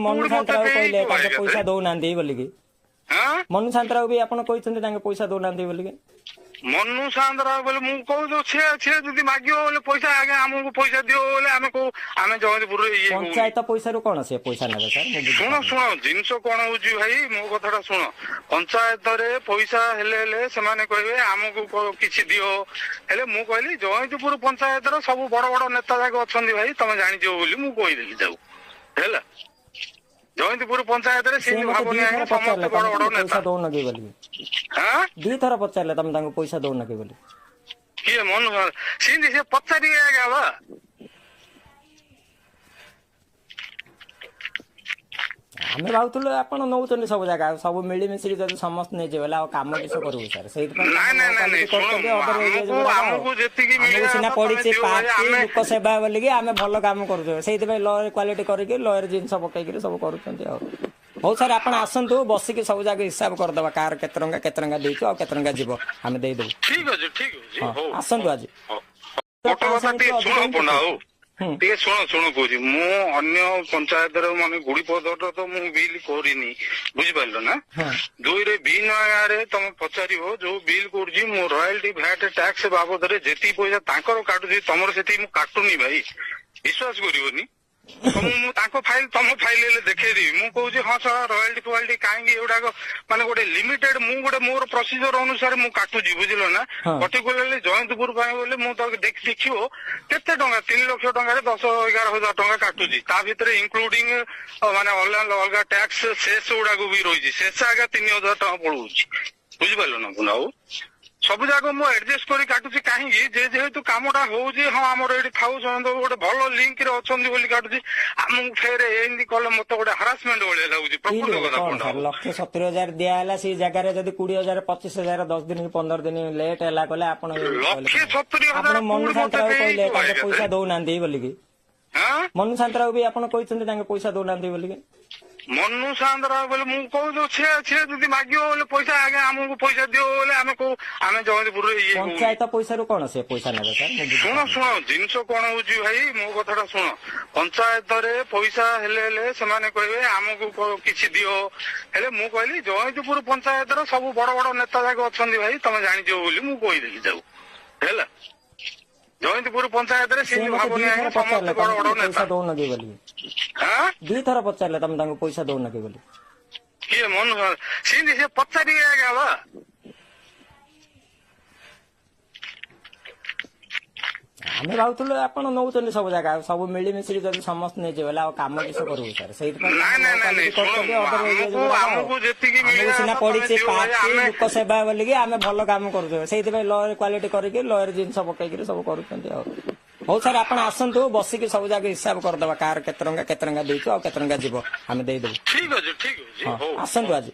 ମନୁ ସାନ୍ତରାକୁ କହିଲେ ତାଙ୍କେ ପଇସା ଦଉନାହାନ୍ତି ବୋଲିକି ମନୁ ସାନ୍ତରାକୁ ବି ଆପଣ କହିଛନ୍ତି ତାଙ୍କେ ପଇସା ଦଉନାହାନ୍ତି ବୋଲିକି ମନୁ ସାନ୍ତରା ବୋଲେ ମୁଁ କହୁଛୁ ସେ ଯଦି ମାଗିବ ବୋଲେ ପଇସା ଆଜ୍ଞା ଆମକୁ ପଇସା ଦିଅ ବୋଲେ ଆମେ କହୁ ଆମେ ଜଗତପୁରରେ ଇଏ ପଞ୍ଚାୟତ ପଇସାରୁ କଣ ସେ ପଇସା ନେବେ ସାର୍ ଶୁଣ ଜିନିଷ କଣ ହଉଛି ଭାଇ ମୋ କଥାଟା ଶୁଣ ପଞ୍ଚାୟତରେ ପଇସା ହେଲେ ସେମାନେ କହିବେ ଆମକୁ କିଛି ଦିଅ ହେଲେ ମୁଁ କହିଲି ଜଗତପୁର ପଞ୍ଚାୟତର ସବୁ ବଡ ବଡ ନେତା ଯାକ ଅଛନ୍ତି ଭାଇ ତମେ ଜାଣିଯିବ ବୋଲି ମୁଁ କହିଦେଲି ତାକୁ ହେଲା ଜଗତପୁର ପଞ୍ଚାୟତରେ ସେ ଭାବୁନି ଆଜ୍ଞା ସମସ୍ତେ ବଡ ବଡ ନେତା ପଇସା ଦଉନ କି ବୋଲି ଦିଥର ପଚାରିଲେ ତମେ ତାଙ୍କୁ ପଇସା ଦଉନ କି ବୋଲି କିଏ ମନୁ ସେମିତି ସେ ପଚାରିବେ ଆଜ୍ଞା ବା ଆମେ ଭାବୁଥିଲୁ ଆପଣ ନଉଛନ୍ତି ସବୁ ଜାଗା ସବୁ ମିଳିମିଶିକି ଯଦି ସମସ୍ତେ ନେଇଯିବେ ବୋଲେ ଆଉ କାମ କିସ କରିବୁ ସାର୍ ସେଇଥିପାଇଁ ସିନା ପଡିଛି ପାର୍ଟି ଲୋକ ସେବା ବୋଲିକି ଆମେ ଭଲ କାମ କରୁଛୁ ସେଇଥିପାଇଁ ଲୋୟର କ୍ୱାଲିଟି କରିକି ଲୋୟର ଜିନିଷ ପକେଇକି ସବୁ କରୁଛନ୍ତି ଆଉ ହଉ ସାର୍ ଆପଣ ଆସନ୍ତୁ ବସିକି ସବୁ ଜାଗା ହିସାବ କରିଦବା କାହାର କେତେ ଟଙ୍କା ଦେଇଛୁ ଆଉ କେତେ ଟଙ୍କା ଯିବ ଆମେ ଦେଇଦେବୁ ଠିକ ଅଛି ଆସନ୍ତୁ ଆଜି ଟିକେ ଶୁଣ କହୁଛି ମୁଁ ଅନ୍ୟ ପଞ୍ଚାୟତର ମାନେ ଗୁଡିପଦର ତ ମୁଁ ବିଲ୍ କରିନି ବୁଝିପାରିଲ ନା ଦୁଇରେ ବିନାରେ ତମେ ପଚାରିବ ଯୋଉ ବିଲ୍ କରୁଛି ମୁଁ ରୟାଲିଟି ଭ୍ୟାଟ ଟ୍ୟାକ୍ସ ବାବଦରେ ଯେତିକି ପଇସା ତାଙ୍କର କାଟୁଛି ତମର ସେତିକି ମୁଁ କାଟୁନି ଭାଇ ବିଶ୍ୱାସ କରିବନି ମୁଁ ତାଙ୍କ ଫାଇଲ ତମ ଫାଇଲ ହେଲେ ଦେଖେଇଦେବି ମୁଁ କହୁଛି ହଁ ସାର୍ ରୟାଲିଟି ଫୟାଲିଟି କାହିଁକି ଏଗୁଡାକ ମାନେ ଗୋଟେ ଲିମିଟେଡ ମୁଁ ଗୋଟେ ମୋର ପ୍ରୋସିଜର ଅନୁସାରେ ମୁଁ କାଟୁଛି ବୁଝିଲ ନା ପର୍ଟିକୁଲାରଲି ଜୟନ୍ତପୁର ପାଇଁ ବୋଲେ ମୁଁ ତାକୁ ଦେଖିବ କେତେ ଟଙ୍କା 3 ଲକ୍ଷ ଟଙ୍କାରେ 10-11 ହଜାର ଟଙ୍କା କାଟୁଛି ତା ଭିତରେ ଇନକ୍ଲୁଡିଂ ମାନେ ଅଲଗା ଟ୍ୟାକ୍ସ ସେସ୍ ଗୁଡାକ ବି ରହିଛି ଶେଷ ଆଜ୍ଞା 3,000 ଟଙ୍କା ପଳଉଛି ବୁଝିପାରିଲ ନା ଆଉ ସବୁ ଯାକ ମୁଁ ଆଡଜଷ୍ଟ କରି କାଟୁଛି କାହିଁକି ଯେହେତୁ କାମଟା ହଉଛି ହଁ ଆମର ଏଠି ଥାଉଛନ୍ତି ଗୋଟେ ଭଲ ଲିଙ୍କ ରେ ଅଛନ୍ତି ବୋଲି କାଟୁଛି ଆମକୁ ଫେର ଏମିତି କଲେ ମତେ ଗୋଟେ ହାରାସମେଣ୍ଟ ଭଳିଆ ଲାଗୁଛି ପ୍ରକୃତ କଥା $1,70,000 ଦିଆହେଲା ସେଇ ଜାଗାରେ ଯଦି 20,000 25,000 10 ଦିନ କି 15 ଦିନ ଲେଟ୍ ହେଲା କହିଲେ ଆପଣ ମନୁ ସାନ୍ତରାକୁ କହିଲେ ତାଙ୍କେ ପଇସା ଦଉନାହାନ୍ତି ବୋଲିକି ମନୁ ସାନ୍ତରାକୁ ବି ଆପଣ କହିଛନ୍ତି ତାଙ୍କେ ପଇସା ଦଉନାହାନ୍ତି ବୋଲିକି ମନୁ ସାନ୍ତରା ବୋଲେ ମୁଁ କହୁଛୁ ସେ ଯଦି ମାଗିବ ବୋଲେ ପଇସା ଆଜ୍ଞା ଆମକୁ ପଇସା ଦିଅ ବୋଲେ ଆମେ କହୁ ଆମେ ଜଗତପୁରରେ ଇଏ ପଞ୍ଚାୟତ ପଇସାରୁ କଣ ସେ ପଇସା ନେବେ ସାର୍ ଶୁଣ ଜିନିଷ କଣ ହଉଛି ଭାଇ ମୋ କଥାଟା ଶୁଣ ପଞ୍ଚାୟତରେ ପଇସା ହେଲେ ସେମାନେ କହିବେ ଆମକୁ କିଛି ଦିଅ ହେଲେ ମୁଁ କହିଲି ଜଗତପୁର ପଞ୍ଚାୟତର ସବୁ ବଡ ବଡ ନେତା ଯାକ ଅଛନ୍ତି ଭାଇ ତମେ ଜାଣିଯିବ ବୋଲି ମୁଁ କହିଦେଲି ତାକୁ ହେଲା ଜୟନ୍ତପୁର ପଞ୍ଚାୟତରେ ସେ ଭାବୁନି ଆଜ୍ଞା ସମସ୍ତେ ବଡ ବଡ ନେତା ଦଉନ କି ବୋଲି ଦିଥର ପଚାରିଲେ ତମେ ତାଙ୍କୁ ପଇସା ଦଉନ କି ବୋଲି କିଏ ମନୁ ସେମିତି ସେ ପଚାରିବେ ଆଜ୍ଞା ବା ଆମେ ଭାବୁଥିଲୁ ଆପଣ ନଉଛନ୍ତି ସବୁ ଜାଗା ସବୁ ମିଳିମିଶିକି ଯଦି ସମସ୍ତେ ନେଇଯିବେ ବୋଲେ ଆଉ କାମ କିସ କରିବୁ ସାର୍ ସେଇଥିପାଇଁ ସିନା ପଡିଛି ପାର୍ଟି ଲୋକ ସେବା ବୋଲିକି ଆମେ ଭଲ କାମ କରୁଛୁ ସେଇଥିପାଇଁ ଲୋୟର କ୍ୱାଲିଟି କରିକି ଲୋୟର ଜିନିଷ ପକେଇକି ସବୁ କରୁଛନ୍ତି ଆଉ ହଉ ସାର୍ ଆପଣ ଆସନ୍ତୁ ବସିକି ସବୁ ଜାଗା ହିସାବ କରିଦବା କାହାର କେତେ ଟଙ୍କା ଦେଇଛୁ ଆଉ କେତେ ଟଙ୍କା ଯିବ ଆମେ ଦେଇଦେବୁ ଠିକ ଅଛି ଆସନ୍ତୁ ଆଜି